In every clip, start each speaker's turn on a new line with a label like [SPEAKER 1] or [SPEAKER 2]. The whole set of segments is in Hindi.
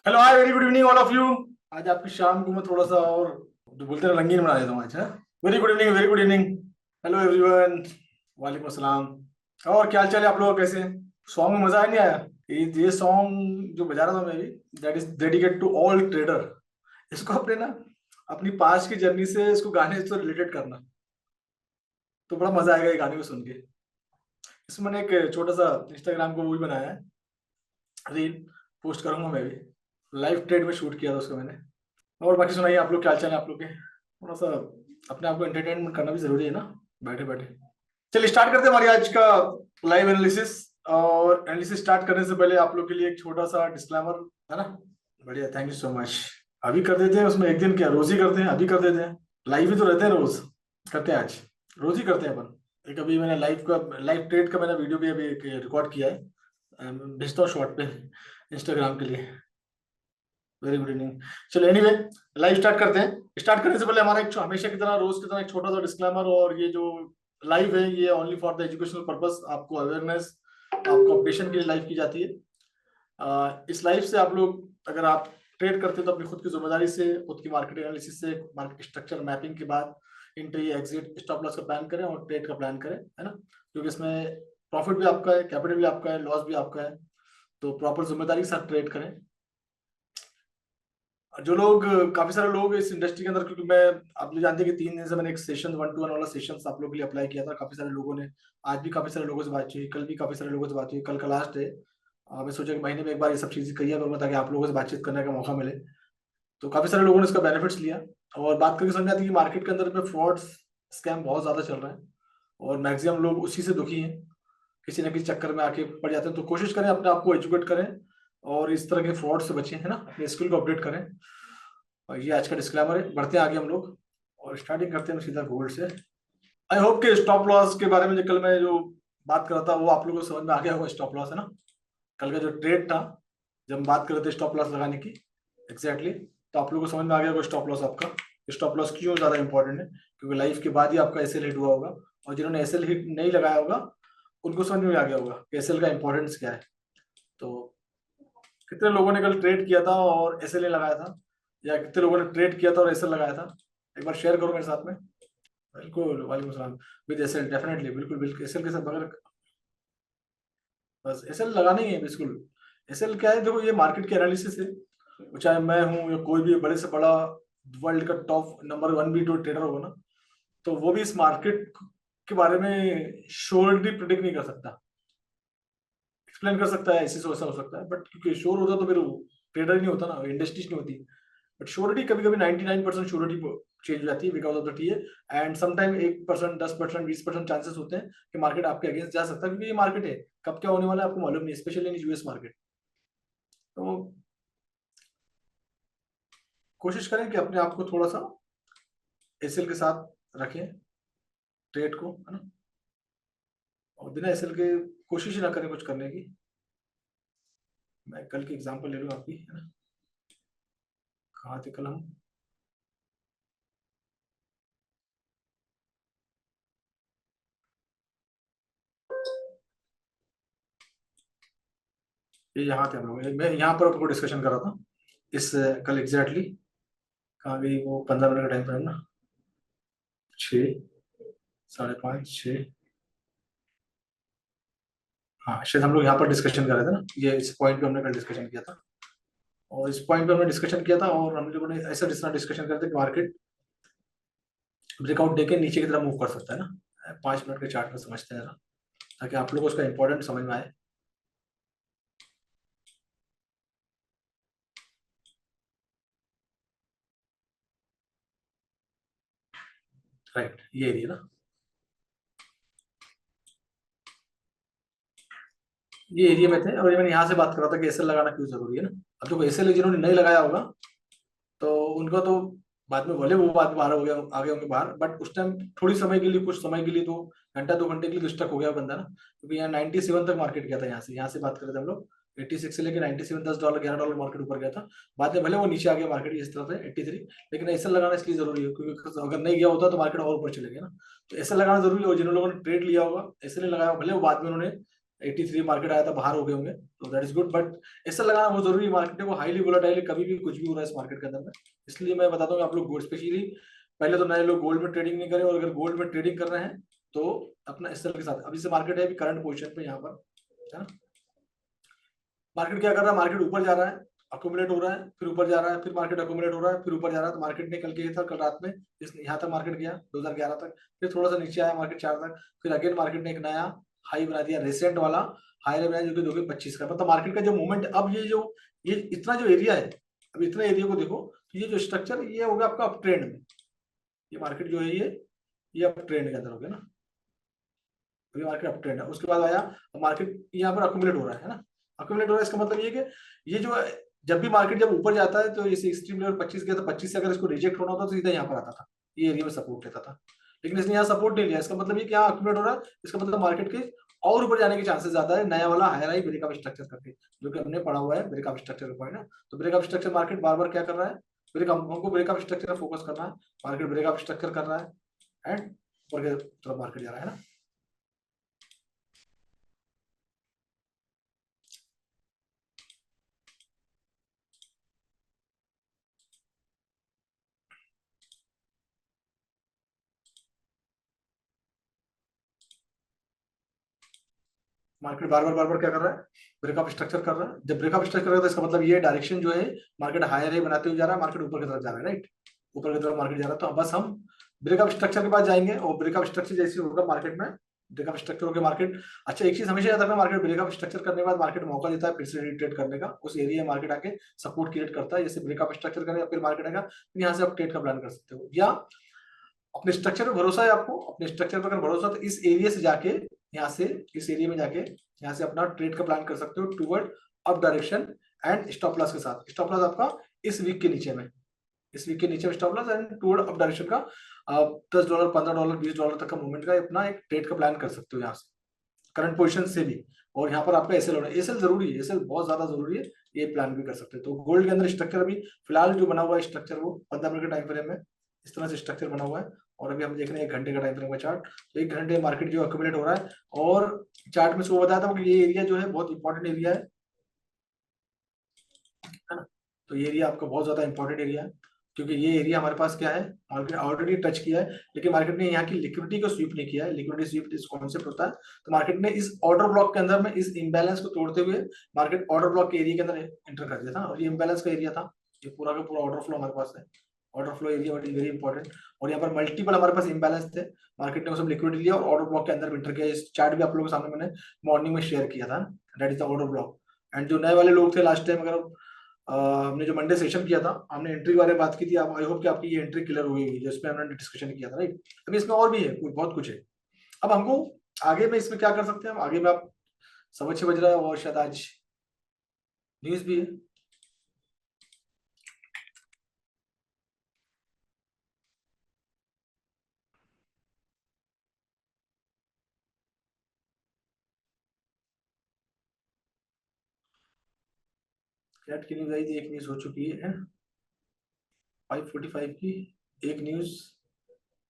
[SPEAKER 1] Hello hi, very good evening all of you. आज आपकी शाम को मैं थोड़ा सा और जो बोलते हैं रंगीन बना देता हूँ आज। Very good evening, very good evening. Hello everyone, वालेकुम अस्सलाम। और क्या हाल चाल है आप लोग, कैसे? सॉन्ग में मजा आया नहीं आया? ये सॉन्ग जो बजा रहा था मैं भी, that is dedicate to all trader. इसको अपने ना अपनी पास्ट की जर्नी से इसको गाने से रिलेटेड करना, तो बड़ा मजा आएगा ये गाने को सुन के। इसमें मैंने एक छोटा सा इंस्टाग्राम को वो भी बनाया है, रील पोस्ट करूंगा मैं भी। लाइव ट्रेड में शूट किया था उसको मैंने। और बाकी सुनाइए, आप लोग क्या हाल आप लोग के? थोड़ा सा अपने आप को एंटरटेनमेंट करना भी जरूरी है ना, बैठे बैठे। चलिए स्टार्ट करते हैं हमारी आज का लाइव एनालिसिस। और एनालिसिस स्टार्ट करने से पहले आप लोग के लिए एक छोटा सा डिस्क्लेमर, है ना? बढ़िया, थैंक यू सो मच। अभी कर देते हैं, उसमें एक दिन क्या रोज ही करते हैं, अभी कर देते हैं। लाइव ही तो रहते हैं रोज, करते हैं आज, रोज ही करते हैं अपन। एक अभी मैंने लाइव ट्रेड का मैंने वीडियो भी अभी रिकॉर्ड किया है, भेजता हूँ शॉर्ट पे इंस्टाग्राम के लिए। Very good evening. चलो एनीवे, लाइव स्टार्ट करते हैं। स्टार्ट करने से पहले हमारा एक हमेशा की तरह रोज की तरह एक छोटा सा डिस्क्लेमर। और ये जो लाइव है ये only for the educational purpose, आपको अवेयरनेस, आपको अपडेशन के लिए लाइव की जाती है। इस लाइव से आप लोग, अगर आप ट्रेड करते हैं तो अपनी खुद की जिम्मेदारी से, खुद की मार्केट एनालिसिस से, मार्केट स्ट्रक्चर मैपिंग के बाद एंट्री, एग्जिट, स्टॉप लॉस का प्लान करें और ट्रेड का प्लान करें, है ना? क्योंकि इसमें प्रॉफिट भी आपका है, कैपिटल भी आपका है, लॉस भी आपका है, तो प्रॉपर जिम्मेदारी के साथ ट्रेड करें। जो लोग, काफी सारे लोग इस इंडस्ट्री के अंदर, क्योंकि मैं, आप लोग जानते हैं कि 3 दिन से मैंने एक सेशन 1-to-1 वाला सेशन आप लोग के लिए अप्लाई किया था। काफी सारे लोगों ने, आज भी काफी सारे लोगों से बात हुई, कल भी काफी सारे लोगों से बात हुई, कल का लास्ट है। मैं सोचा कि महीने में एक बार ये सब चीजें करिए करूंगा ताकि आप लोगों से बातचीत करने का मौका मिले। तो काफी सारे लोगों ने इसका बेनिफिट्स लिया। और बात करके समझ आती है कि मार्केट के अंदर में फ्रॉड स्कैम बहुत ज्यादा चल रहा है और मैक्सिमम लोग उसी से दुखी हैं, किसी ना किसी चक्कर में आके पड़ जाते हैं। तो कोशिश करें अपने आप को एजुकेट करें और इस तरह के फ्रॉड से बचें, है ना? अपने स्किल को अपडेट करें। और ये आज का डिस्क्लेमर है। बढ़ते हैं आगे हम लोग और स्टार्टिंग करते हैं सीधा गोल्ड से। आई होप कि स्टॉप लॉस के बारे में जो कल मैं जो बात कर रहा था वो आप लोगों को समझ में आ गया होगा। स्टॉप लॉस, है ना? कल का जो ट्रेड था, जब हम बात कर रहे थे स्टॉप लॉस लगाने की, एग्जैक्टली, तो आप लोगों को समझ में आ गया होगा स्टॉप लॉस आपका। स्टॉप लॉस क्यों ज्यादा इंपॉर्टेंट है? क्योंकि लाइफ के बाद ही आपका एसएल हिट हुआ होगा, और जिन्होंने एसएल हिट नहीं लगाया होगा उनको समझ में आ गया होगा कि एसएल का इंपॉर्टेंस क्या है। तो कितने लोगों ने कल ट्रेड किया था और एसएल नहीं लगाया था, या कितने लोगों ने ट्रेड किया था और एसएल लगाया था? एक बार शेयर करो मेरे साथ में। बिल्कुल, वालेकुम सलाम। विद एसएल डेफिनेटली, बिल्कुल बिल्कुल एसएल के साथ, बगैर बस एसएल लगाना ही है बिल्कुल। एसएल क्या है, देखो ये मार्केट की एनालिसिस है। वो चाहे मैं हूँ या कोई भी बड़े से बड़ा वर्ल्ड का टॉप नंबर 1 भी ट्रेडर होगा ना, तो वो भी इस मार्केट के बारे में श्योरिटी प्रिडिक्ट नहीं कर सकता। एक्सप्लेन कर सकता है ऐसे से वैसा हो सकता है, बट क्योंकि श्योर होता तो फिर ट्रेडर ही नहीं होता ना, इंडस्ट्री नहीं होती। बट श्योरिटी कभी कभी 99% श्योरिटी चेंज हो जाती है because of the TA. And sometime 1%, 10%, 20% chances होते हैं कि मार्केट आपके अगेंस्ट जा सकता है, क्योंकि ये मार्केट है, कब क्या होने वाला है आपको मालूम नहीं, स्पेशली इन यूएस मार्केट। तो कोशिश करें कि अपने आप को थोड़ा सा एसएल के साथ रखें ट्रेड को, है ना? और बिना एसएल के कोशिश ही ना करें कुछ करने की। मैं कल की एग्जांपल ले लूँ आपकी, है ना? कहाँ थे कल हम? ये यहाँ थे हम लोग, मैं यहाँ पर आपको डिस्कशन कर रहा था इस कल एग्जैक्टली। कहाँ गई वो 15 मिनट का टाइम फ्रेम ना? 6, 5:30, 6। हाँ शायद हम लोग यहाँ पर डिस्कशन कर रहे थे ना, ये इस पॉइंट पे हमने कल डिस्कशन किया था। और इस पॉइंट पे हमने डिस्कशन किया था और हम लोगों ने ऐसा डिस्कशन करते कि मार्केट ब्रेकआउट देके नीचे की तरफ मूव कर सकता है ना। 5 मिनट के चार्ट में समझते हैं ना, ताकि आप लोगों को उसका इंपॉर्टेंट समझ में आए। राइट, ये एरिया ना, ये एरिया में थे। और ये मैंने यहाँ से बात कर रहा था कि एसएल लगाना क्यों जरूरी है ना। अब देखो एसएल जिन्होंने नहीं लगाया होगा तो उनका तो बाद में, भले वो बाद में बाहर हो गया, आगे होंगे बाहर, बट उस टाइम थोड़ी समय के लिए, कुछ समय के लिए, तो घंटा 2 घंटे के लिए स्टक हो गया बंदा ना। क्योंकि यहाँ 97 तक मार्केट गया था, यहाँ से बात कर रहे थे हम लोग। 86 से लेकर 97, $10, $11 मार्केट ऊपर गया था। बाद में भले वो नीचे आ गया मार्केट इस तरह से 83, लेकिन ऐसा लगाना इसलिए जरूरी है क्योंकि अगर नहीं गया होता तो मार्केट और ऊपर चले गया ना। तो ऐसा लगाना जरूरी है। और जिन लोगों ने ट्रेड लिया होगा, ऐसे नहीं लगाया, भले वो बाद में उन्होंने 83 मार्केट आया था, बाहर हो गए होंगे, तो दैट इज गुड। बट ऐसा लगाना बहुत जरूरी है, मार्केट को हाईली वोलेटाइल, कभी भी कुछ भी हो रहा है इस मार्केट के अंदर में। इसलिए मैं बताता हूँ आप लोग गोल्ड स्पेशली, पहले तो नए लोग गोल्ड में ट्रेडिंग नहीं करें, और अगर गोल्ड में ट्रेडिंग कर रहे हैं तो अपना इस तरह के साथ, अभी से मार्केट है अभी करंट पोजीशन पे यहाँ पर, है ना। मार्केट क्या कर रहा है, मार्केट ऊपर जा रहा है, अकोमुलेट हो रहा है, फिर ऊपर जा रहा है, फिर मार्केट अकोमुलेट हो रहा है, फिर ऊपर जा रहा है। तो मार्केट ने कल के था, कल रात में इस यहाँ तक मार्केट गया 2011 तक, फिर थोड़ा सा नीचे आया मार्केट 4 तक, फिर अगेन मार्केट ने एक नया हाई बना दिया, रिसेंट वाला हाई बनाया, जो कि 2025 का। मतलब मार्केट का जो मूवमेंट अब ये इतना जो एरिया है, अब इतना एरिया को देखो, तो ये जो स्ट्रक्चर ये होगा आपका अप ट्रेंड में, ये मार्केट जो है ये अप ट्रेंड के अंदर हो गया ना, अभी मार्केट अप ट्रेंड है। उसके बाद आया मार्केट यहाँ पर अक्यूमुलेट हो रहा है ना, अक्यूमुलेट हो रहा है, इसका मतलब ये कि ये जो है, जब भी मार्केट जब ऊपर जाता है तो जैसे एक्सट्रीम लेवल 25 गया, तो 25 से अगर इसको रिजेक्ट होना होता तो सीधा यहाँ पर आता था, ये एरिया में सपोर्ट लेता था, लेकिन इसने यहाँ सपोर्ट नहीं लिया। इसका मतलब ये कि यहाँ अक्यूमुलेट हो रहा है, इसका मतलब मार्केट के और ऊपर जाने के चांसेस ज्यादा है, नया वाला हायर हाई ब्रेकअप स्ट्रक्चर करके, जो कि हमने पढ़ा हुआ है ब्रेकअप स्ट्रक्चर का पॉइंट ना। तो ब्रेकअप स्ट्रक्चर मार्केट बार बार क्या कर रहा है, ब्रेकअप, हमको ब्रेकअप स्ट्रक्चर फोकस करना है, मार्केट ब्रेकअप स्ट्रक्चर कर रहा है एंड ऊपर की तरफ मार्केट जा रहा है ना। मार्केट बार बार क्या कर रहा है, ब्रेकअप स्ट्रक्चर कर रहा है। जब ब्रेकअप स्ट्रक्चर कर रहा है तो इसका मतलब ये डायरेक्शन जो है, मार्केट हायर है बनाते हुए जा रहा है, मार्केट ऊपर की तरफ जा रहा है, राइट, ऊपर की तरफ मार्केट जा रहा है। तो बस हम ब्रेकअप स्ट्रक्चर के पास जाएंगे, और ब्रेकअप स्ट्रक्चर जैसे होगा मार्केट में, ब्रेकअप स्ट्रक्चर होकर मार्केट, अच्छा एक चीज हमेशा याद रखना, मार्केट ब्रेकअप स्ट्रक्चर करने के बाद मार्केट मौका देता है फिर से रिट्रेट करने का, उस एरिया में मार्केट आके सपोर्ट क्रिएट करता है, जैसे ब्रेकअप स्ट्रक्चर करेगा फिर मार्केट आएगा, फिर यहाँ से आप ट्रेड का प्लान कर सकते हो, या अपने स्ट्रक्चर पे भरोसा है आपको, अपने स्ट्रक्चर पर अगर भरोसा, तो इस एरिया से जाके, यहाँ से इस एरिया में जाके यहाँ से अपना ट्रेड का प्लान कर सकते हो toward up direction and stop loss के साथ। स्टॉप लॉस आपका इस वीक के नीचे में, इस वीक के नीचे में stop loss and toward up direction का $10, $15, $20 तक का मूवमेंट का अपना एक ट्रेड का प्लान कर सकते हो यहाँ से, करंट पोजीशन से भी। और यहाँ पर आपका एसएल होना, एसएल जरूरी है, एसएल बहुत ज्यादा जरूरी है, ये प्लान भी कर सकते हैं। तो गोल्ड के अंदर स्ट्रक्चर अभी फिलहाल जो बना हुआ है स्ट्रक्चर, वो 15 मिनट के टाइम फ्रेम में इस तरह से स्ट्रक्चर बना हुआ है, और अभी हम देख रहे हैं 1 घंटे का टाइम फ्रेम का चार्ट। तो 1 घंटे मार्केट जो अक्यूमुलेट हो रहा है, और चार्ट में सुबह बताया था कि ये एरिया जो है बहुत इंपॉर्टेंट एरिया है ना। तो ये एरिया आपका बहुत ज्यादा इंपॉर्टेंट एरिया है, क्योंकि ये एरिया हमारे पास क्या है, मार्केट ऑलरेडी टच किया है, लेकिन मार्केट ने यहाँ की लिक्विडिटी को स्वीप नहीं किया है। लिक्विडिटी स्वीप इस कॉन्सेप्ट होता है, तो मार्केट ने इस ऑर्डर ब्लॉक के अंदर में इस इम्बैलेंस को तोड़ते हुए मार्केट ऑर्डर ब्लॉक के एरिया के अंदर एंटर कर दिया था, और ये इम्बैलेंस का एरिया था, ये पूरा का पूरा ऑर्डर फ्लो हमारे पास है, order flow area what is very important. और यहाँ पर मल्टीपल हमारे पास इम्बैलेंस थे, मार्केट ने वो सब लिक्विडिटी लिया और ऑर्डर ब्लॉक के अंदर एंटर किया। इस चार्ट भी आप लोगों के सामने मैंने मॉर्निंग में शेयर किया था, that is the order block. And जो नए वाले लोग थे लास्ट टाइम, अगर हमने जो मंडे सेशन किया था, हमने एंट्री के बारे में बात की थी, आप आई होप कि आपकी ये एंट्री क्लियर हुई होगी, जिसमें हमने डिस्कशन किया था, राइट। अभी इसमें और भी है, बहुत कुछ है। अब हमको आगे में इसमें क्या कर सकते हैं, हम आगे में आप 6:15 बज रहा है, और शायद आज न्यूज भी है। कैट की न्यूज आई थी, एक न्यूज हो चुकी है 5:45 की, एक न्यूज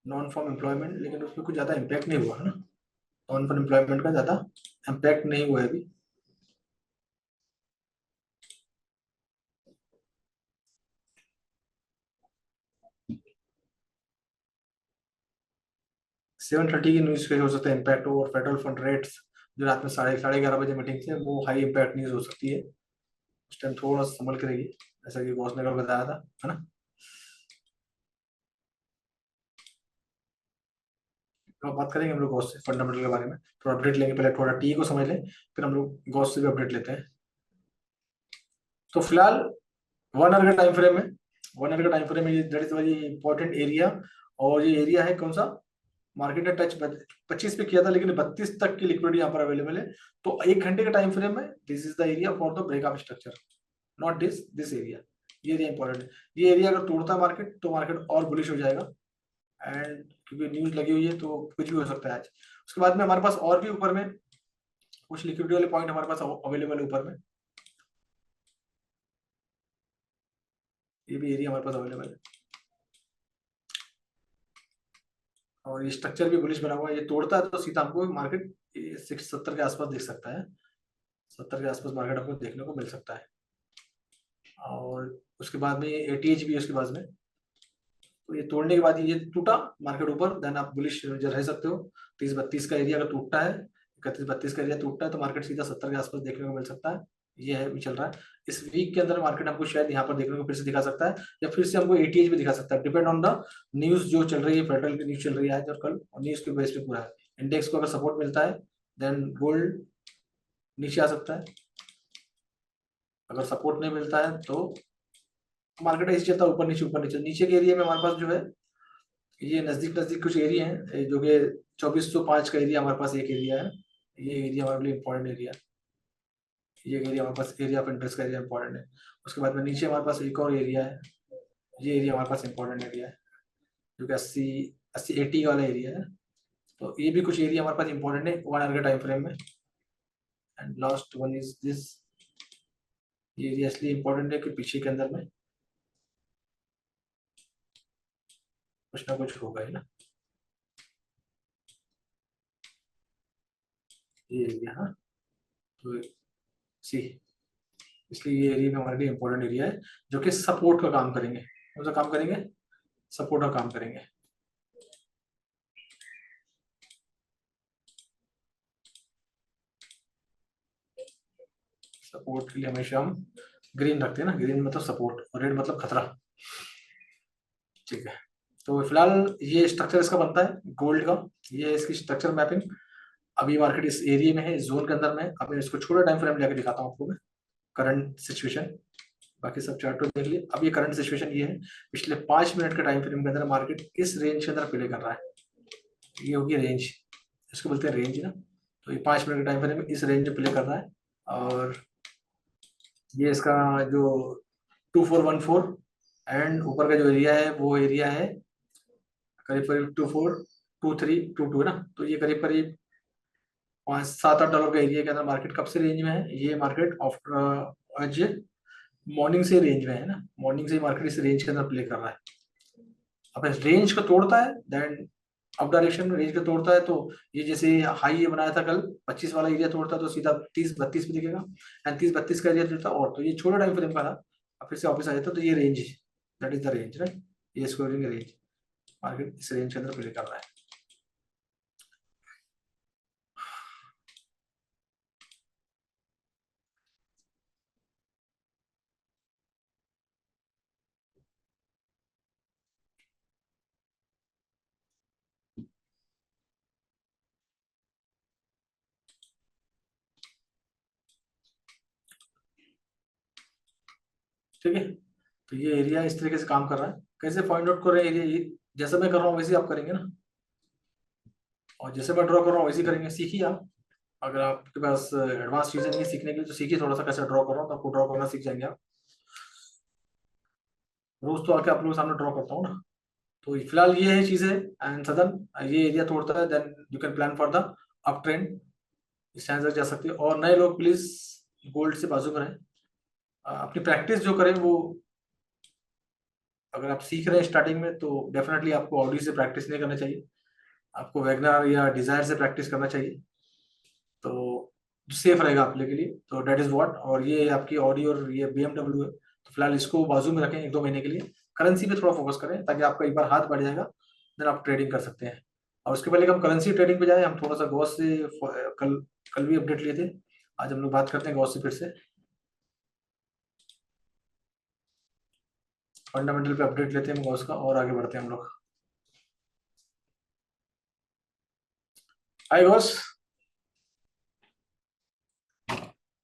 [SPEAKER 1] नॉन फॉर्म एम्प्लॉयमेंट, लेकिन उसमें कुछ ज्यादा इम्पैक्ट नहीं हुआ है ना, नॉन फॉर्म एम्प्लॉयमेंट का ज्यादा इम्पैक्ट नहीं हुआ है अभी। 7:30 की न्यूज पे हो सकता है इम्पैक्ट हो, और फेडरल फंड रेट्स जो रात में 11:30 बजे मीटिंग थे, वो हाई इम्पैक्ट न्यूज हो सकती है, उस टाइम थोड़ा सा संभल के रहिए, ऐसा कि बॉस ने कल बताया था, है ना। तो बात करेंगे हम लोग गॉस से, फंडामेंटल के बारे में थोड़ा अपडेट लेंगे, पहले थोड़ा टी को समझ लें, फिर हम लोग गॉस से भी अपडेट लेते हैं। तो फिलहाल 1 आवर का टाइम फ्रेम में, 1 आवर का टाइम फ्रेम में that is very important area. और ये एरिया है कौन सा, मार्केट ने टच 25 पे किया था, लेकिन 32 तक की लिक्विडिटी यहाँ पर अवेलेबल है। तो 1 घंटे के टाइम फ्रेम में this is the area for the breakup structure, not this area, ये एरिया इंपॉर्टेंट है। ये एरिया अगर तोड़ता है मार्केट, तो मार्केट और बुलिश हो जाएगा, एंड क्योंकि न्यूज लगी हुई है तो कुछ भी हो सकता है आज। उसके बाद में हमारे पास और भी ऊपर में कुछ लिक्विडिटी वाले पॉइंट हमारे पास अवेलेबल है ऊपर में, ये भी एरिया हमारे पास अवेलेबल है, और ये स्ट्रक्चर भी बुलिश बना हुआ है। ये तोड़ता है तो सीधा हमको मार्केट ये 70 के आसपास दिख सकता है, 70 के आसपास मार्केट आपको देखने को मिल सकता है। और उसके बाद में 80 भी है उसके बाद में, तो ये तोड़ने के बाद ये टूटा मार्केट ऊपर, देन आप बुलिश रह सकते हो। 30-32 का एरिया अगर टूटता है, 31-32 का एरिया टूटता है तो मार्केट सीधा 70 के आसपास देखने को मिल सकता है। ये है भी चल रहा है इस वीक के अंदर, मार्केट हमको शायद यहाँ पर देखने को फिर से दिखा सकता है, या फिर से हमको 80 भी दिखा सकता है, डिपेंड ऑन द न्यूज जो चल रही है, फेडरल की न्यूज चल रही है आज और कल, और न्यूज के बेस पे पूरा है। इंडेक्स को अगर सपोर्ट मिलता है देन गोल्ड नीचे आ सकता है, अगर सपोर्ट नहीं मिलता है तो मार्केट ऐसे चलता है ऊपर नीचे ऊपर नीचे। नीचे के एरिया में हमारे पास जो है ये नजदीक नजदीक कुछ एरिया है, जो कि 2405 का एरिया हमारे पास एक एरिया है, ये एरिया हमारे लिए इम्पोर्टेंट एरिया, ये एरिया हमारे पास एरिया ऑफ इंटरेस्ट का एरिया इंपॉर्टेंट है। उसके बाद में नीचे हमारे पास एक और एरिया है, ये एरिया हमारे पास इंपॉर्टेंट एरिया है, जो कि 80 वाला एरिया है। तो ये भी कुछ एरिया हमारे पास इंपॉर्टेंट है 1 आवर के टाइम फ्रेम में। And last one is this, ये एरिया इसलिए इंपॉर्टेंट है कि पीछे के अंदर में कुछ ना कुछ होगा ही ना, ये एरिया। हाँ, तो सी, इसलिए ये एरिया हमारे लिए इंपॉर्टेंट एरिया है, जो कि सपोर्ट का काम करेंगे। कौन सा काम करेंगे? सपोर्ट का काम करेंगे। सपोर्ट के लिए हमेशा हम ग्रीन रखते हैं ना, ग्रीन मतलब सपोर्ट और रेड मतलब खतरा। ठीक है, तो फिलहाल ये स्ट्रक्चर इसका बनता है गोल्ड का, ये इसकी स्ट्रक्चर मैपिंग। अभी मार्केट इस एरिया में है, इस जोन के अंदर में। अब मैं इसको छोटा टाइम फ्रेम लेकर दिखाता हूँ आपको मैं, करंट सिचुएशन। बाकी सब चार्ट तो देख लिए। अब ये करंट सिचुएशन ये है, पिछले 5 मिनट के टाइम फ्रेम के अंदर मार्केट इस रेंज के अंदर प्ले कर रहा है। ये होगी रेंज, इसको बोलते हैं रेंज ना। तो ये 5 मिनट के टाइम फ्रेम में इस रेंज में प्ले कर रहा है, और ये इसका जो 2414 एंड ऊपर का जो एरिया है वो एरिया है करीब करीब 242322 है ना। तो ये करीब करीब 5-7-8 डॉलर का एरिया के अंदर मार्केट कब से रेंज में है? ये मार्केट आफ्टर आज मॉर्निंग से रेंज में है ना, मॉर्निंग से मार्केट इस रेंज के अंदर प्ले कर रहा है। अब रेंज को तोड़ता है देन अप डायरेक्शन में रेंज को तोड़ता है, तो ये जैसे हाई ये बनाया था कल 25 वाला एरिया तोड़ता है तो सीधा 30-32 पे दिखेगा, एंड 30-32 का एरिया तोड़ता और तो ये छोटा टाइम फ्रेम का था। अब फिर से वापस आ जाता तो ये range, that is the range right, ये स्क्वायरिंग रेंज, मार्केट इस रेंज के अंदर प्ले कर रहा है। ठीक है, तो ये एरिया इस तरीके से काम कर रहा है। कैसे फाइंड आउट कर रहे हैं एरिया? ये जैसे मैं कर रहा हूँ वैसे आप करेंगे ना, और जैसे मैं ड्रॉ कर रहा हूँ वैसे करेंगे। सीखिए आप, अगर आपके पास एडवांस चीजें नहीं है सीखने के लिए तो सीखिए थोड़ा सा कैसे ड्रॉ कर रहा हूँ, तो आपको ड्रॉ करना सीख जाएंगे आप। रोज तो आके आप लोगों के सामने ड्रॉ करता हूँ ना। तो फिलहाल ये है चीजें, एंड सदन ये एरिया तोड़ता है then you can plan for the uptrend, इस टाइम तक जा सकते हो। और नए लोग प्लीज गोल्ड से बाजू में रहें, अपनी प्रैक्टिस जो करें वो, अगर आप सीख रहे हैं स्टार्टिंग में तो डेफिनेटली आपको ऑडी से प्रैक्टिस नहीं करना चाहिए, आपको वैगनर या डिजायर से प्रैक्टिस करना चाहिए, तो सेफ रहेगा आप लोग के लिए। तो डेट इज व्हाट, और ये आपकी ऑडी और ये BMW है, तो फिलहाल इसको बाजू में रखें 1-2 महीने के लिए। करेंसी पे थोड़ा फोकस करें ताकि आपका एक बार हाथ बढ़ जाएगा, देन आप ट्रेडिंग कर सकते हैं। और उसके पहले कि हम करेंसी ट्रेडिंग पे जाए, हम थोड़ा सा गॉस से कल कल भी अपडेट लिए थे, आज हम लोग बात करते हैं गॉस से फिर से, फंडामेंटल पे अपडेट लेते हैं गॉस का और आगे बढ़ते हैं हम लोग। Hi guys.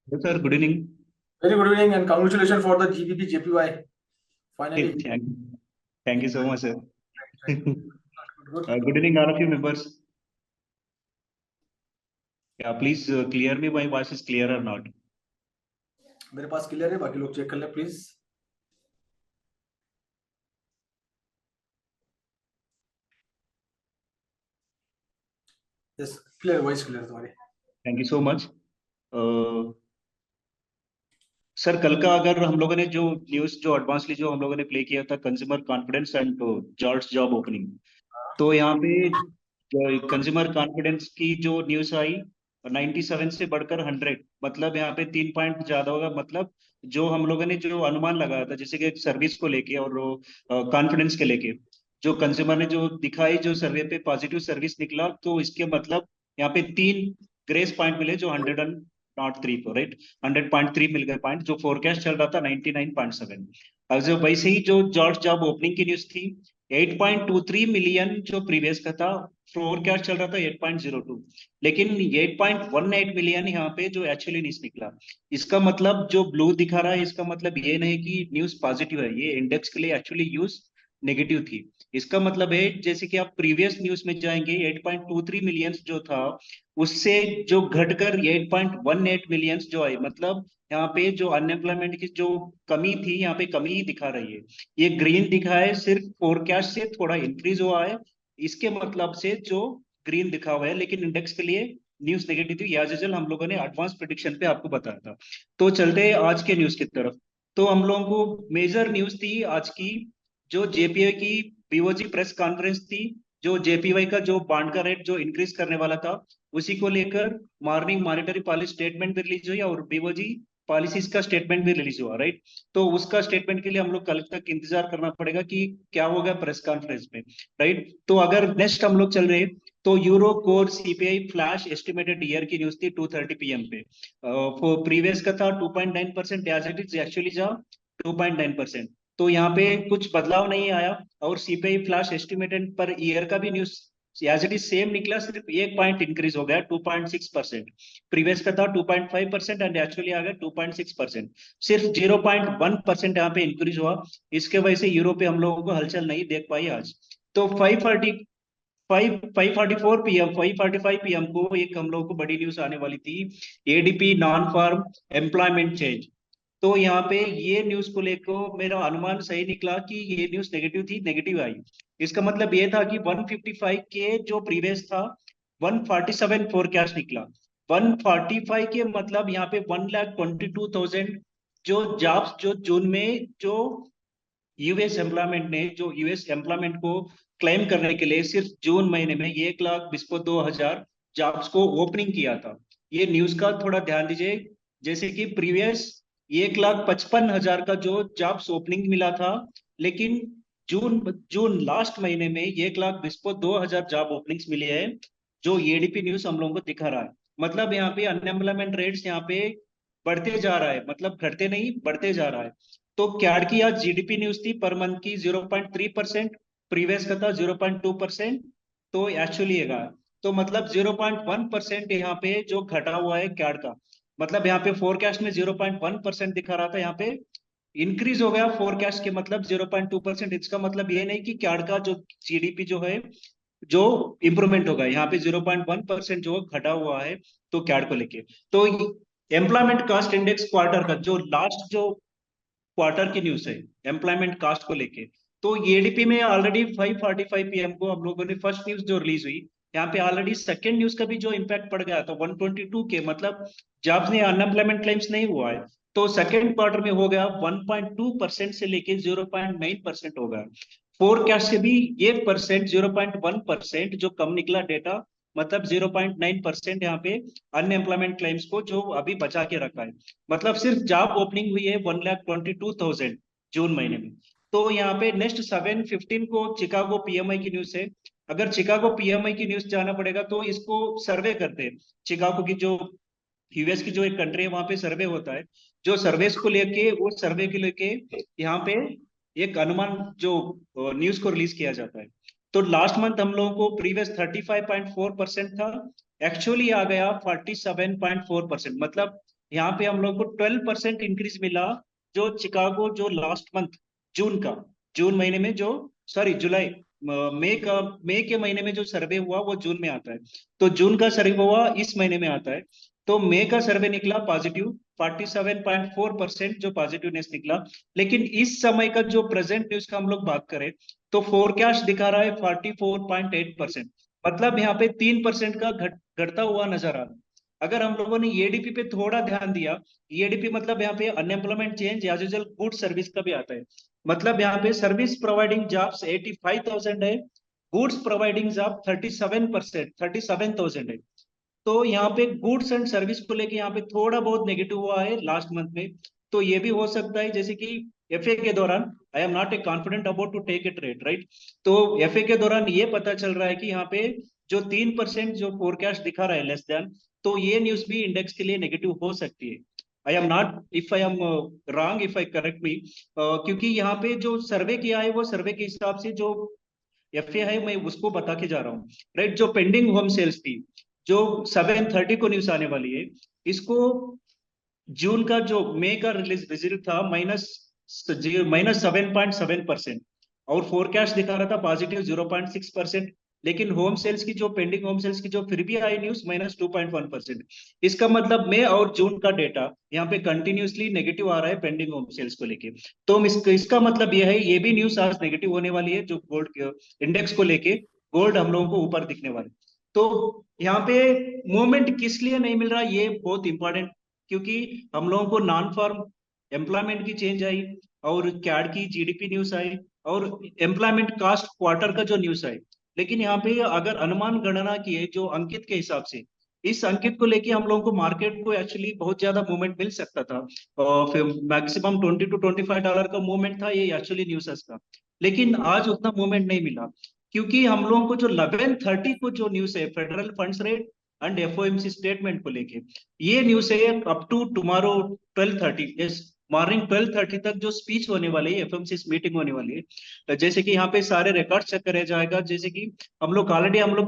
[SPEAKER 2] Yes, sir. Good evening.
[SPEAKER 1] Very good evening and congratulation for the GBP JPY finally.
[SPEAKER 2] Thank you so much, sir.
[SPEAKER 1] Good.
[SPEAKER 2] Good evening, all of you members. Yeah, please clear me my voice is clear or not.
[SPEAKER 1] मेरे पास क्लियर है, बाकी लोग चेक कर लें please. Yes, clear, voice clear तुम्हारी।
[SPEAKER 2] Thank you so much. Sir कल का अगर हम लोगों ने जो न्यूज जो एडवांसली जो हम लोगों ने प्ले किया था consumer confidence and jobs job opening, तो यहाँ पे कंज्यूमर कॉन्फिडेंस की जो न्यूज आई 97 से बढ़कर 100, मतलब यहाँ पे 3 पॉइंट ज्यादा होगा। मतलब जो हम लोगों ने जो अनुमान लगाया था, जैसे कि सर्विस को लेके और कॉन्फिडेंस के लेके, जो कंज्यूमर ने जो दिखाई, जो सर्वे पे पॉजिटिव सर्विस निकला, तो इसके मतलब यहाँ पे 3 ग्रेस पॉइंट मिले, जो 103 को, राइट, 100.3 मिल गए पॉइंट। जो फोरकास्ट चल रहा था 99.7। अब जो वैसे ही जो जॉर्ज जॉब ओपनिंग की न्यूज थी, 8.23 मिलियन जो प्रीवियस का था, फोरकास्ट चल रहा था 8.02, लेकिन 8.18 मिलियन यहाँ पे जो एक्चुअली न्यूज निकला। इसका मतलब जो ब्लू दिखा रहा है, इसका मतलब ये नहीं कि न्यूज पॉजिटिव है, ये इंडेक्स के लिए एक्चुअली न्यूज नेगेटिव थी। इसका मतलब है, जैसे कि आप प्रीवियस न्यूज में जाएंगे, 8.23 मिलियंस जो था, उससे जो घटकर 8.18 मिलियंस जो आई, मतलब यहाँ पे जो अनएम्प्लॉयमेंट की जो कमी थी, यहाँ पे कमी ही दिखा रही है। ये ग्रीन दिखा है, सिर्फ फोरकास्ट से थोड़ा इंक्रीज हुआ है, इसके मतलब से जो ग्रीन दिखा हुआ है, लेकिन इंडेक्स के लिए न्यूज नेगेटिव थी। एज यूजुअल हम लोगों ने एडवांस प्रिडिक्शन पे आपको बताया था। तो चलते हैं आज के न्यूज की तरफ। तो हम लोगों को मेजर न्यूज थी आज की, जो जेपीआई की बीओजी प्रेस कॉन्फ्रेंस थी, जो जेपीवाई का जो बॉन्ड का रेट जो इंक्रीज करने वाला था, उसी को लेकर मॉर्निंग मॉनेटरी पॉलिसी स्टेटमेंट भी रिलीज हुई और बीओजी पॉलिसीज का स्टेटमेंट भी रिलीज हुआ, राइट। तो उसका स्टेटमेंट के लिए हम लोग कल तक इंतजार करना पड़ेगा कि क्या होगा प्रेस कॉन्फ्रेंस में, राइट। तो अगर नेक्स्ट हम लोग चल रहे, तो euro core CPI flash estimated year की न्यूज थी 2:30 PM पे। प्रीवियस का था 2.9%, एज इट इज एक्चुअली जा 2.9%। तो यहाँ पे कुछ बदलाव नहीं आया, और CPI flash estimated per year का भी news as it is same निकला, सिर्फ 1 पॉइंट इंक्रीज हो गया 2.6%। प्रीवियस का था 2.5% एंड एक्चुअली आ गया 2.6%। सिर्फ 0.1% यहाँ पे इंक्रीज हुआ। इसके वजह से यूरो पे हम लोगों को हलचल नहीं देख पाई आज। तो 5:44 PM 5:45 PM को एक हम लोगों को बड़ी न्यूज आने वाली थी, ADP non farm employment change. तो यहाँ पे ये न्यूज को लेकर मेरा अनुमान सही निकला कि ये न्यूज नेगेटिव थी, नेगेटिव आई। इसका मतलब ये था कि 155 के जो प्रीवियस था, 147 फोरकास्ट निकला। 145 के मतलब यहाँ पे 1,22,000 जो जॉब्स जो जून में जो यूएस एम्प्लॉयमेंट ने जो यूएस एम्प्लॉयमेंट को क्लेम करने के लिए सिर्फ जून महीने में 1,22,000 जॉब्स को ओपनिंग किया था। ये न्यूज का थोड़ा ध्यान दीजिए। जैसे कि प्रीवियस 1,55,000 का जो जॉब्स ओपनिंग मिला था, लेकिन जून जून लास्ट महीने में 1,22,000 जॉब ओपनिंग्स मिली है, जो एडीपी न्यूज हम लोगों को दिखा रहा है। मतलब यहाँ पे अनएम्प्लॉयमेंट रेट्स यहाँ पे बढ़ते जा रहा है, मतलब घटते नहीं, बढ़ते जा रहा है। तो क्याड की आज जीडीपी न्यूज थी पर मंथ की 0.3%, प्रीवियस का था 0.2%। तो एक्चुअली तो मतलब 0.1% यहाँ पे जो घटा हुआ है क्याड का, मतलब यहाँ पे फोरकास्ट में 0.1% दिखा रहा था, यहाँ पे इंक्रीज हो गया फोरकास्ट के मतलब 0.2%। इसका मतलब ये नहीं कि क्याड का जो जीडीपी जो है जो इंप्रूवमेंट होगा, यहाँ पे 0.1% जो घटा हुआ है तो क्याड को लेके। तो एम्प्लॉयमेंट कास्ट इंडेक्स क्वार्टर का जो लास्ट जो क्वार्टर की न्यूज है एम्प्लॉयमेंट कास्ट को लेके, तो एडीपी में ऑलरेडी 5:45 PM को हम लोगों ने फर्स्ट न्यूज जो रिलीज हुई, यहाँ पे ऑलरेडी सेकंड न्यूज का भी जो इम्पैक्ट पड़ गया था 122 के, मतलब जॉब्स ने अनएम्प्लॉयमेंट क्लेम्स नहीं हुआ है, तो सेकंड क्वार्टर में हो गया 1.2% से लेके 0.9% हो गया। फोरकास्ट से भी 1%, 0.1% जो कम निकला डेटा, मतलब 0.9% यहाँ पे अनएम्प्लॉयमेंट क्लेम्स को जो अभी बचा के रखा है। मतलब सिर्फ जॉब ओपनिंग हुई है 1,22,000 जून महीने में। तो यहाँ पे नेक्स्ट 7/15 को चिकागो पीएमआई की न्यूज है। अगर चिकागो पीएमआई की न्यूज जाना पड़ेगा तो इसको सर्वे करते हैं। चिकागो की जो यूएस की जो एक कंट्री है, वहां पे सर्वे होता है। जो सर्वेस को लेके, वो सर्वे के लेके यहाँ पे एक अनुमान जो न्यूज को रिलीज किया जाता है। तो लास्ट मंथ हम लोगों को प्रीवियस 35.4% था, एक्चुअली आ गया 47.4%। मतलब यहाँ पे हम लोग को 12% इंक्रीज मिला। जो चिकागो जो लास्ट मंथ जून का, जून महीने में जो, सॉरी जुलाई, मई के महीने में जो सर्वे हुआ वो जून में आता है, तो जून का सर्वे हुआ इस महीने में आता है। तो मई का सर्वे निकला पॉजिटिव 47.4% जो पॉजिटिवनेस निकला। लेकिन इस समय का जो प्रेजेंट न्यूज का हम लोग बात करें, तो फोरकास्ट दिखा रहा है 44.8%। मतलब यहाँ पे 3% का घटता हुआ नजर आ रहा है। अगर हम लोगों ने एडीपी पे थोड़ा ध्यान दिया, एडीपी मतलब यहाँ पे unemployment change as usual good service का भी आता है। मतलब यहाँ पे सर्विस प्रोवाइडिंग जॉब्स 85,000 है, गुड्स प्रोवाइडिंग जॉब 37%, 37,000 है। तो यहाँ पे गुड्स एंड सर्विस को लेके यहाँ पे थोड़ा बहुत नेगेटिव हुआ है लास्ट मंथ में। तो ये भी हो सकता है जैसे कि एफए के दौरान I am not a confident about to take a trade, right. तो एफए के दौरान ये पता चल रहा है कि यहाँ पे जो 3% जो फोरकास्ट दिखा रहा है लेस देन, तो ये न्यूज भी इंडेक्स के लिए नेगेटिव हो सकती है। आई am not, if I am wrong, if I correct मी, क्योंकि यहाँ पे जो सर्वे किया है वो सर्वे के हिसाब से जो एफए है मैं उसको बता के जा रहा हूँ, राइट। जो पेंडिंग होम सेल्स थी जो 7:30 को न्यूज आने वाली है, इसको जून का जो मई का रिलीज रिजल्ट था -7.7%, और फोरकास्ट दिखा रहा था +0.6%। लेकिन होम सेल्स की जो पेंडिंग होम सेल्स की जो फिर भी आई न्यूज -2.1%। इसका मतलब मई और जून का डेटा यहाँ पे कंटिन्यूसली नेगेटिव आ रहा है पेंडिंग होम सेल्स को लेके। तो इसका मतलब यह है ये भी न्यूज आज नेगेटिव होने वाली है जो गोल्ड इंडेक्स को लेके। गोल्ड हम लोगों को ऊपर दिखने वाले। तो यहाँ पे मूवमेंट किस लिए नहीं मिल रहा ये बहुत इंपॉर्टेंट, क्योंकि हम लोगों को नॉन फार्म एम्प्लॉयमेंट की चेंज आई, और कैड की जीडीपी न्यूज आई, और एम्प्लॉयमेंट कास्ट क्वार्टर का जो न्यूज आई। लेकिन यहाँ पे अगर अनुमान गणना किए जो अंकित के हिसाब से, इस अंकित को लेके हम लोगों को मार्केट को एक्चुअली बहुत ज्यादा मूवमेंट मिल सकता था, और फिर मैक्सिमम $20 to $25 का मूवमेंट था ये एक्चुअली न्यूज का। लेकिन आज उतना मूवमेंट नहीं मिला, क्योंकि हम लोगों को जो 11:30 को जो न्यूज है federal funds rate and FOMC statement को लेके, ये न्यूज है up to tomorrow 12:30, yes, morning 12:30 तक जो स्पीच होने वाली है, एफओएमसी मीटिंग होने वाली है। जैसे कि यहाँ पे सारे रिकॉर्ड चेक करे जाएगा, जैसे कि हम लोग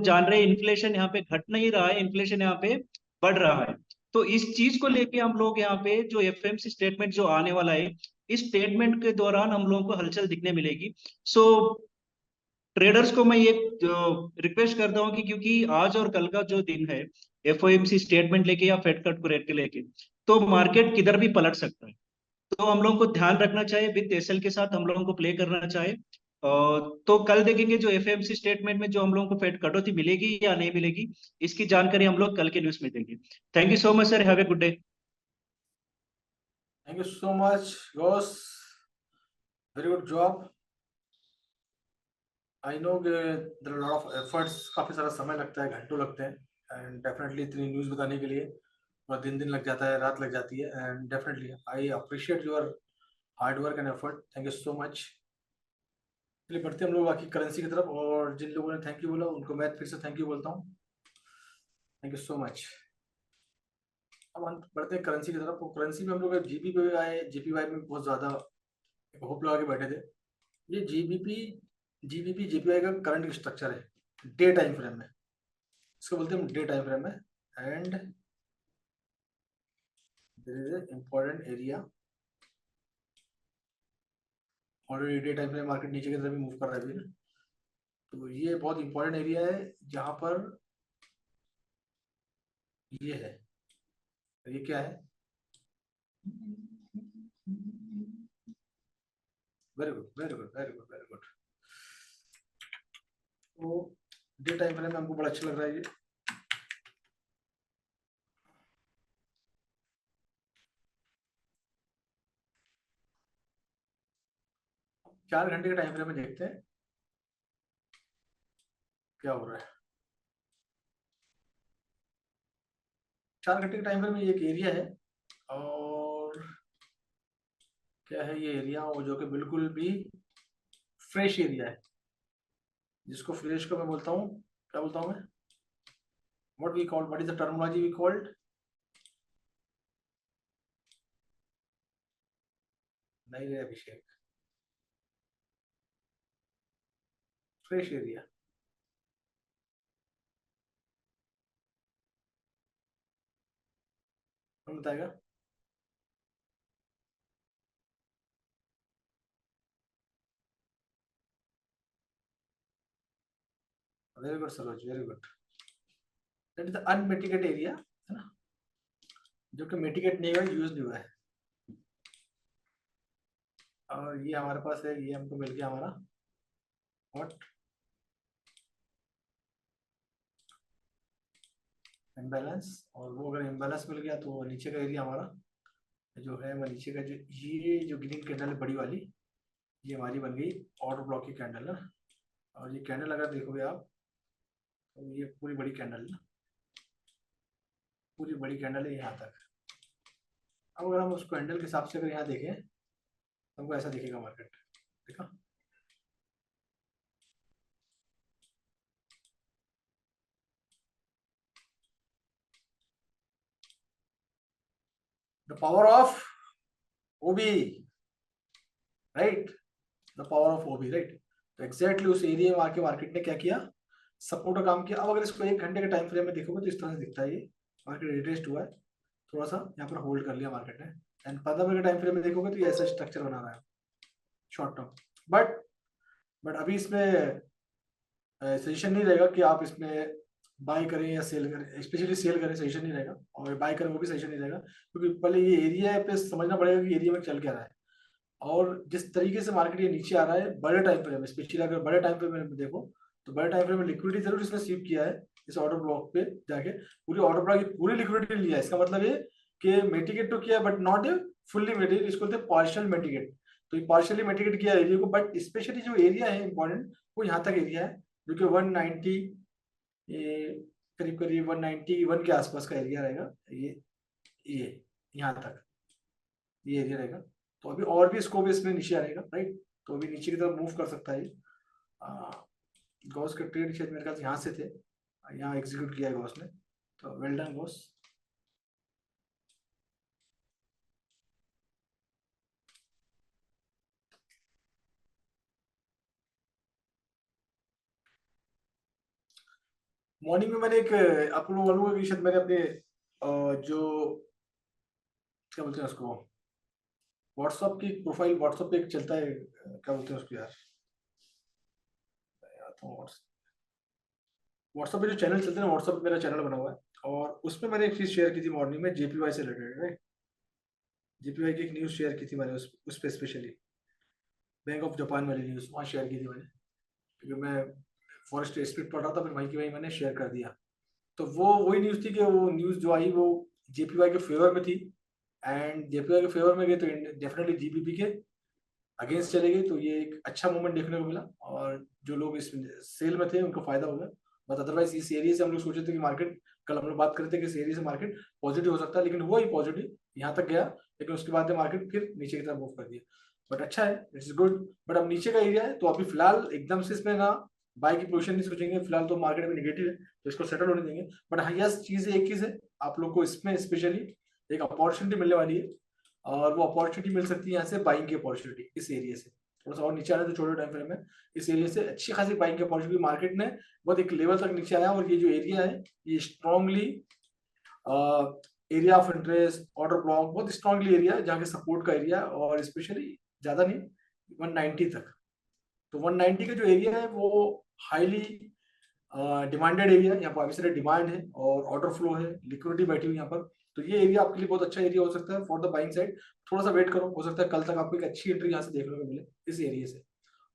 [SPEAKER 2] जान रहे हैं इन्फ्लेशन यहाँ पे घट नहीं रहा है, इन्फ्लेशन यहाँ पे बढ़ रहा है। तो इस चीज को लेके हम लोग यहाँ पे जो एफएमसी स्टेटमेंट जो आने वाला है, इस स्टेटमेंट के दौरान हम लोगों को हलचल दिखने मिलेगी। सो ट्रेडर्स को मैं ये रिक्वेस्ट करता हूँ कि क्योंकि आज और कल का जो दिन है एफओएमसी स्टेटमेंट लेके या फेड कट को रेट के लेके, तो मार्केट किधर भी पलट सकता है। तो हम लोगों को ध्यान रखना चाहिए, विद एसएल के साथ हम लोगों को प्ले करना चाहिए। तो कल देखेंगे जो एफएमसी स्टेटमेंट में जो हम लोगों को फेड कटौती मिलेगी या नहीं मिलेगी, इसकी जानकारी हम लोग कल के न्यूज में देंगे। Thank you so much sir, have a good day.
[SPEAKER 1] Thank you so much guys, very good job. I know there are lot of efforts, काफ़ी सारा समय लगता है, घंटों लगते हैं, एंड डेफिनेटली इतनी न्यूज़ बताने के लिए और दिन दिन लग जाता है, रात लग जाती है, and definitely I appreciate your hard work and effort. Thank you so much. चलिए बढ़ते हैं हम लोग बाकी करेंसी की तरफ, और जिन लोगों ने थैंक यू बोला उनको मैं फिर से थैंक यू बोलता हूँ। Thank you so much. अब हम बढ़ते हैं करेंसी की तरफ। तो करेंसी में हम लोग जीबी पे आए, जीपीवाई में बहुत ज़्यादा होप लगा के बैठे थे। ये जीबीपी जीपीवाई का करंट स्ट्रक्चर है डे टाइम फ्रेम में, इसको बोलते हैं हम डे टाइम फ्रेम में, and there is a important area. Already day time frame market नीचे की तरफ भी मूव कर रहा है अभी ना, तो ये बहुत इंपॉर्टेंट एरिया है जहां पर ये है। ये क्या है? Very good, very good, very good, very good. तो डे टाइम फ्रेम में हमको बड़ा अच्छा लग रहा है ये। 4 घंटे के टाइम फ्रेम में देखते हैं क्या हो रहा है। 4 घंटे के टाइम फ्रेम में एक एरिया है, और क्या है ये एरिया, और जो कि बिल्कुल भी फ्रेश एरिया है, जिसको फ्रेश को मैं बोलता हूँ, क्या बोलता हूँ मैं, what is the terminology we called, नहीं रे अभिषेक, फ्रेश एरिया। कौन बताएगा? Very good Saroj, very good. That is the unmitigated area, है ना, जो कि मिटिगेट नहीं हुआ, यूज नहीं हुआ है। और ये हमारे पास है, ये हमको मिल गया हमारा व्हाट, इम्बैलेंस। और वो अगर इम्बैलेंस मिल गया तो नीचे का एरिया हमारा जो है, वो नीचे का जो ये जो ग्रीन कैंडल है बड़ी वाली, ये हमारी बन गई ऑर्डर ब्लॉक की कैंडल है। और ये कैंडल अगर देखोगे आप, तो ये पूरी बड़ी कैंडल है, पूरी बड़ी कैंडल है यहाँ तक। अब अगर हम उसको कैंडल के हिसाब से अगर यहाँ देखें तो हमको ऐसा दिखेगा मार्केट, देखा। The power of OB, right, the power of OB, right. तो एग्जैक्टली उस एरिया में आके मार्केट ने क्या किया, सपोर्ट का काम किया। अब अगर इसको 1 घंटे के टाइम फ्रेम में देखोगे तो इस तरह से दिखता है, ये मार्केट रिट्रेस्ड हुआ है, थोड़ा सा यहाँ पर होल्ड कर लिया मार्केट ने। एंड 15 मिनट के टाइम फ्रेम में देखोगे तो ये ऐसा स्ट्रक्चर बना रहा है शॉर्ट टर्म। बट अभी इसमें सजेशन नहीं रहेगा कि आप इसमें बाय करें या सेल करें, स्पेशली सेल करें सजेशन नहीं रहेगा, और बाय करें वो भी सजेशन नहीं रहेगा, क्योंकि पहले ये एरिया पे समझना पड़ेगा कि एरिया में चल क्या रहा है। और जिस तरीके से मार्केट ये नीचे आ रहा है बड़े टाइम फ्रेम में, स्पेशली अगर बड़े टाइम फ्रेम में देखो तो बड़े टाइम फ्रेम में लिक्विडिटी जरूर इसने स्वीप किया है इस ऑर्डर ब्लॉक पे जाके, पूरी ऑर्डर ब्लॉक की पूरी लिक्विडिटी लिया है। इसका मतलब ये कि मिटिगेट तो किया but not a fully mitigate, इसको बोलते हैं पार्शियल मिटिगेट। तो ये पार्शियली मिटिगेट किया एरिया को, बट स्पेशली जो एरिया है इंपॉर्टेंट वो यहाँ तक एरिया है जो कि 190, ये करीब करीब 191 के आसपास का एरिया रहेगा, ये यहाँ तक ये एरिया रहेगा। तो अभी और भी स्कोप इसमें नीचे आएगा, राइट। तो अभी नीचे की तरफ मूव कर सकता है। गॉस के ट्रेड शायद मेरे ख्याल से यहाँ से थे, यहाँ एग्जीक्यूट किया है गॉस ने, तो वेल डन गॉस। मॉर्निंग में मैंने एक आप लोग मालूम है कि शायद मैंने अपने जो क्या बोलते हैं उसको, व्हाट्सअप की प्रोफाइल, व्हाट्सअप पे एक चलता है, क्या बोलते हैं उसको यार, तो व्हाट्सअप पे जो चैनल चलते हैं, व्हाट्सअप पे मेरा चैनल बना हुआ है और उसमें मैंने एक चीज शेयर की थी मॉर्निंग में जेपीवाई से रिलेटेड, राइट। जेपीवाई की एक न्यूज शेयर की थी मैंने उस पे स्पेशली बैंक ऑफ जापान वाली न्यूज वहाँ शेयर की थी मैंने, क्योंकि मैं फॉरेस्ट स्क्रिप्ट पढ़ रहा था, फिर वहीं की वहीं मैंने शेयर कर दिया। तो वो वही न्यूज थी कि वो न्यूज जो आई वो जेपीवाई के फेवर में थी, एंड जेपीवाई के फेवर में गई तो डेफिनेटली जीबीपी के अगेंस्ट चले गई। तो ये एक अच्छा मूवमेंट देखने को मिला और जो लोग इस सेल में थे उनको फायदा हो गया। बट अदरवाइज इस एरिया से हम लोग सोचे थे कि मार्केट, कल हम लोग बात करते थे कि इस एरिया से मार्केट पॉजिटिव हो सकता है, लेकिन हुआ ही पॉजिटिव, यहाँ तक गया, लेकिन उसके बाद मार्केट फिर नीचे की तरफ मूव कर दिया। बट अच्छा है, इट्स गुड। बट अब नीचे का एरिया है तो अभी फिलहाल एकदम से इसमें ना बाय की पोजीशन नहीं सोचेंगे, फिलहाल तो मार्केट में नेगेटिव है तो इसको सेटल होने देंगे। बट हाँ यस चीज है, एक चीज है, आप लोग को इसमें स्पेशली एक अपॉर्चुनिटी मिलने वाली है, और वो अपॉर्चुनिटी मिल सकती है यहाँ से बाइंग की अपॉर्चुनिटी इस एरिया से। थोड़ा सा और नीचे आना तो छोटे टाइम फ्रेम में इस एरिया से अच्छी खासी बाइंग की अपॉर्चुनिटी, मार्केट ने बहुत एक लेवल तक नीचे आया और ये जो एरिया है ये strongly area of interest order block बहुत स्ट्रांगली एरिया है जहाँ के सपोर्ट का एरिया, और स्पेशली ज्यादा नहीं 190 तक। तो 190 का जो एरिया है वो हाईली डिमांडेड एरिया, यहाँ पर ऑब्वियसली डिमांड है और ऑर्डर फ्लो है, लिक्विडिटी बैठी हुई यहाँ पर। तो ये एरिया आपके लिए बहुत अच्छा एरिया हो सकता है फॉर द बाइंग साइड। थोड़ा सा वेट करो, हो सकता है कल तक आपको एक अच्छी एंट्री यहाँ से देखने को मिले इस एरिया से,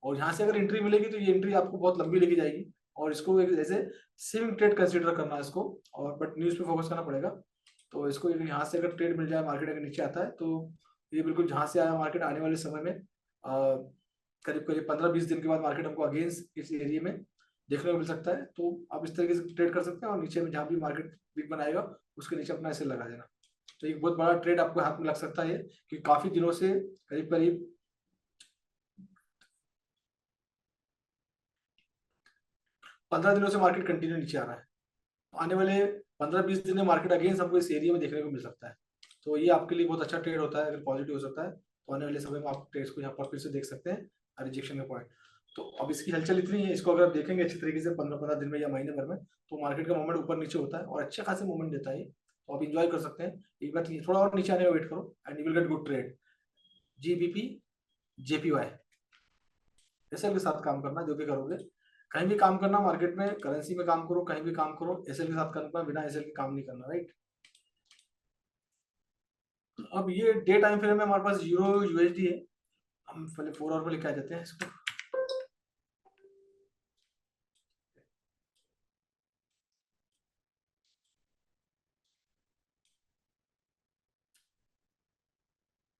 [SPEAKER 1] और यहाँ से अगर एंट्री मिलेगी तो ये एंट्री आपको बहुत लंबी लेके जाएगी, और इसको एक जैसे स्विंग ट्रेड कंसिडर करना है इसको, और बट न्यूज पे फोकस करना पड़ेगा। तो इसको यहाँ से अगर ट्रेड मिल जाए, मार्केट अगर नीचे आता है तो ये बिल्कुल जहाँ से आया मार्केट आने वाले समय में करीब करीब 15-20 दिन के बाद मार्केट हमको अगेंस्ट इस एरिया में देखने को मिल सकता है। तो आप इस तरीके से ट्रेड कर सकते हैं और नीचे में जहाँ भी मार्केट वीक बनाएगा उसके नीचे अपना ऐसे लगा देना। तो एक बहुत बड़ा ट्रेड आपको हाथ में लग सकता है कि काफी दिनों से करीब करीब 15 दिनों से मार्केट कंटिन्यू नीचे आ रहा है। तो आने वाले 15-20 दिन में मार्केट अगेंस्ट हमको इस एरिया में देखने को मिल सकता है। तो ये आपके लिए बहुत अच्छा ट्रेड होता है, अगर पॉजिटिव हो सकता है तो आने वाले समय में आप ट्रेड्स को यहाँ पर फिर से देख सकते हैं रिजेक्शन के पॉइंट। तो अब इसकी हलचल इतनी है, इसको अगर आप देखेंगे अच्छी तरीके से 15-15 दिन में या महीने भर में, तो मार्केट का मूवमेंट ऊपर नीचे होता है और अच्छे खासे मूवमेंट देता है, तो आप इंजॉय कर सकते हैं। एक बार थोड़ा और नीचे आने का वेट करो and you will get good trade. GBP JPY SL के साथ काम करना, जो भी करोगे, कहीं भी काम करना मार्केट में, करेंसी में काम करो, कहीं भी काम करो, एसएल के साथ करना, बिना एसएल के काम नहीं करना, राइट। अब ये डे टाइम फ्रेम में हमारे पास यूरो यूएसडी है, हम पहले 4 आवर पे लेके आ जाते हैं इसको।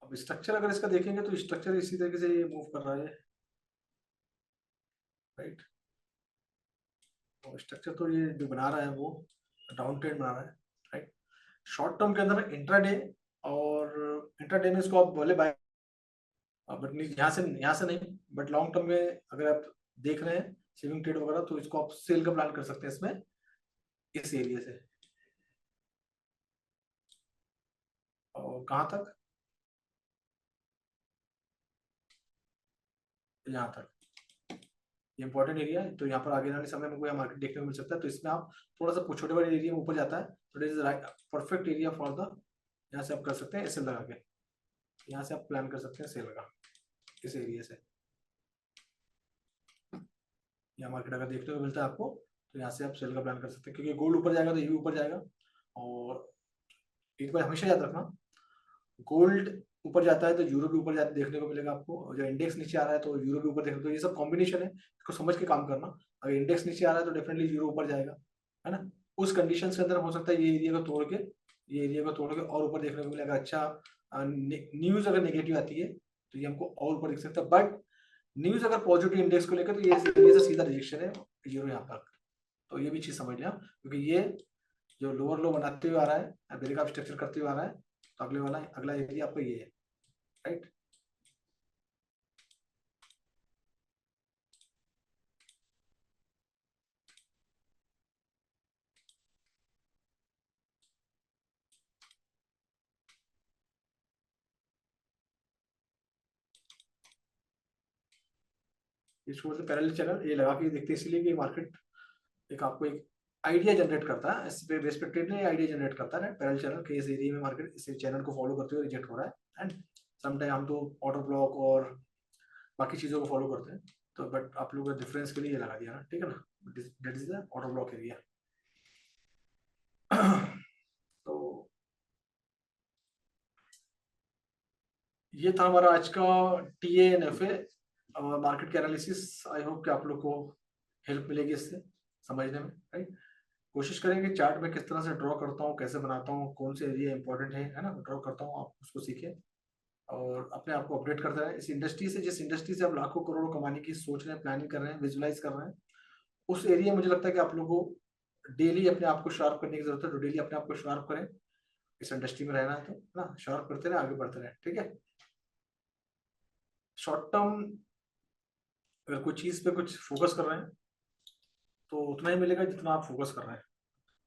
[SPEAKER 1] अब स्ट्रक्चर अगर इसका देखेंगे तो स्ट्रक्चर इसी तरीके से ये मूव कर रहा है, राइट। और स्ट्रक्चर तो ये जो बना रहा है वो डाउन ट्रेंड बना रहा है, राइट। शॉर्ट टर्म के अंदर इंट्राडे, और इंट्राडे में इसको आप बोले बाय, बट यहाँ से नहीं, बट लॉन्ग टर्म में अगर आप देख रहे हैं सेविंग ट्रेड वगैरह, तो इसको आप सेल का प्लान कर सकते हैं इसमें, इस एरिया से। और कहाँ तक? यहाँ तक, ये इंपॉर्टेंट एरिया है। तो यहाँ पर आगे आने समय में कोई मार्केट देखने को मिल सकता है, तो इसमें आप थोड़ा सा छोटे बड़े एरिया में ऊपर जाता है, तो it is perfect area for the, यहाँ से आप कर सकते हैं ऐसे लगा के, यहाँ से आप प्लान कर सकते हैं सेल का, इस एरिया से। यहाँ मार्केट अगर देखने को मिलता है आपको, तो यहाँ से आप सेल का प्लान कर सकते हैं, क्योंकि गोल्ड ऊपर जाएगा तो ये भी ऊपर जाएगा। और एक बार हमेशा याद रखना, गोल्ड ऊपर जाता है तो यूरो भी ऊपर जाता देखने को मिलेगा आपको, और जब इंडेक्स नीचे आ रहा है तो यूरो भी ऊपर देखने को, तो ये सब कॉम्बिनेशन है, इसको समझ के काम करना। अगर इंडेक्स नीचे आ रहा है तो डेफिनेटली यूरो ऊपर जाएगा, है ना। उस कंडीशन के अंदर हो सकता है ये एरिया को तोड़ के, ये एरिया को तोड़ के और ऊपर देखने को मिलेगा। अच्छा, न्यूज अगर नेगेटिव आती है तो ये हमको और ऊपर दिख सकता है, बट न्यूज अगर पॉजिटिव इंडेक्स को लेकर, तो ये सीधा रिजेक्शन है यूरो यहाँ पर। तो ये भी चीज समझ लिया, क्योंकि ये जो लोअर लो बनाते हुए आ रहा है, ब्रेकअप स्ट्रक्चर करते हुए आ रहा है, तो अगला एरिया आपका ये है, राइट। इसको बोलते पैरेलल चैनल, ये लगा के देखते हैं इसलिए कि मार्केट एक आपको एक आइडिया जनरेट करता है, इस पे रेस्पेक्टेड नहीं, आइडिया जनरेट करता है पैरेलल चैनल के, इस एरिया में मार्केट इस चैनल को फॉलो करते हुए रिजेक्ट हो रहा है, एंड समटाइम हम तो ऑर्डर ब्लॉक और बाकी चीजों को फॉलो करते हैं, तो बट आप लोगों का डिफरेंस के लिए ये लगा दिया ना, ठीक है ना, that is the order block area. तो ये था हमारा आज का TANFA मार्केट के एनालिसिस। आई होप कि आप लोग को हेल्प मिलेगी इससे समझने में, राइट। कोशिश करेंगे चार्ट में किस तरह से ड्रॉ करता हूँ, कैसे बनाता हूँ, कौन से एरिया इंपॉर्टेंट है ना, ड्रॉ करता हूँ, आप उसको सीखें और अपने आप को अपडेट करते रहे। इस इंडस्ट्री से, जिस इंडस्ट्री से आप लाखों करोड़ों कमाने की सोच रहे हैं, प्लानिंग कर रहे हैं, विजुलाइज कर रहे हैं, उस एरिया मुझे लगता है कि आप लोगों को डेली अपने आप को शार्प करने की जरूरत है। तो डेली अपने आप को शार्प करें, इस इंडस्ट्री में रहना है तो ना, शार्प करते रहे, आगे बढ़ते रहे, ठीक है। शॉर्ट टर्म अगर कोई चीज पे कुछ फोकस कर रहे हैं तो उतना ही मिलेगा जितना आप फोकस कर रहे हैं।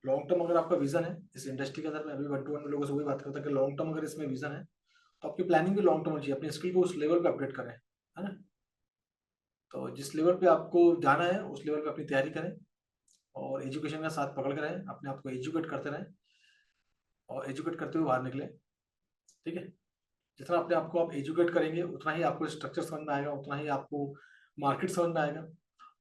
[SPEAKER 1] लॉन्ग टर्म अगर आपका विजन है इस इंडस्ट्री के अंदर, मैं अभी 1-to-1 लोगों से वही बात करता है कि लॉन्ग टर्म अगर इसमें विजन है, तो आपकी प्लानिंग भी लॉन्ग टर्म चाहिए, अपनी स्किल को उस लेवल पे अपडेट करें, है ना। तो जिस लेवल पे आपको जाना है उस लेवल पे अपनी तैयारी करें, और एजुकेशन का साथ पकड़ कर रहें, अपने आप को एजुकेट करते रहें, और एजुकेट करते हुए बाहर निकले, ठीक है। जितना अपने आप को आप एजुकेट करेंगे उतना ही आपको स्ट्रक्चर समझ में आएगा, उतना ही आपको मार्केट समझ में आएगा,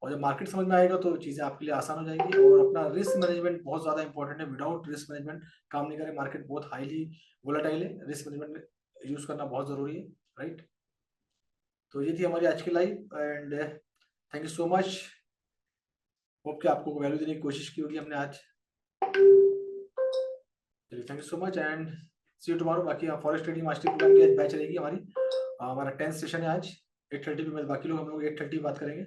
[SPEAKER 1] और जब मार्केट समझ में आएगा तो चीज़ें आपके लिए आसान हो जाएगी। और अपना रिस्क मैनेजमेंट बहुत ज़्यादा इंपॉर्टेंट है, विदाउट रिस्क मैनेजमेंट काम नहीं करें। मार्केट बहुत हाईली वोलेटाइल है, रिस्क मैनेजमेंट यूज करना बहुत ज़रूरी है, राइट। तो ये थी हमारी आज की live, and thank you so much. Hope कि आपको वैल्यू देने की कोशिश की होगी हमने आज। चलिए, thank you so much and see you tomorrow. बाकी फॉरेस्ट ट्रेडिंग मास्टर प्रोग्राम की आज बैच रहेगी हमारी, हमारा 10th सेशन है आज 8:30 पे, बाकी लोग हम लोग 8:30 बात करेंगे।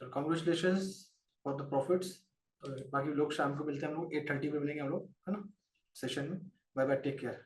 [SPEAKER 1] चलो, कॉन्ग्रेचुलेशंस फॉर द प्रॉफिट्स। बाकी लोग शाम को मिलते हैं, हम लोग 8:30 पे मिलेंगे हम लोग, है ना, सेशन में। Bye bye, take care.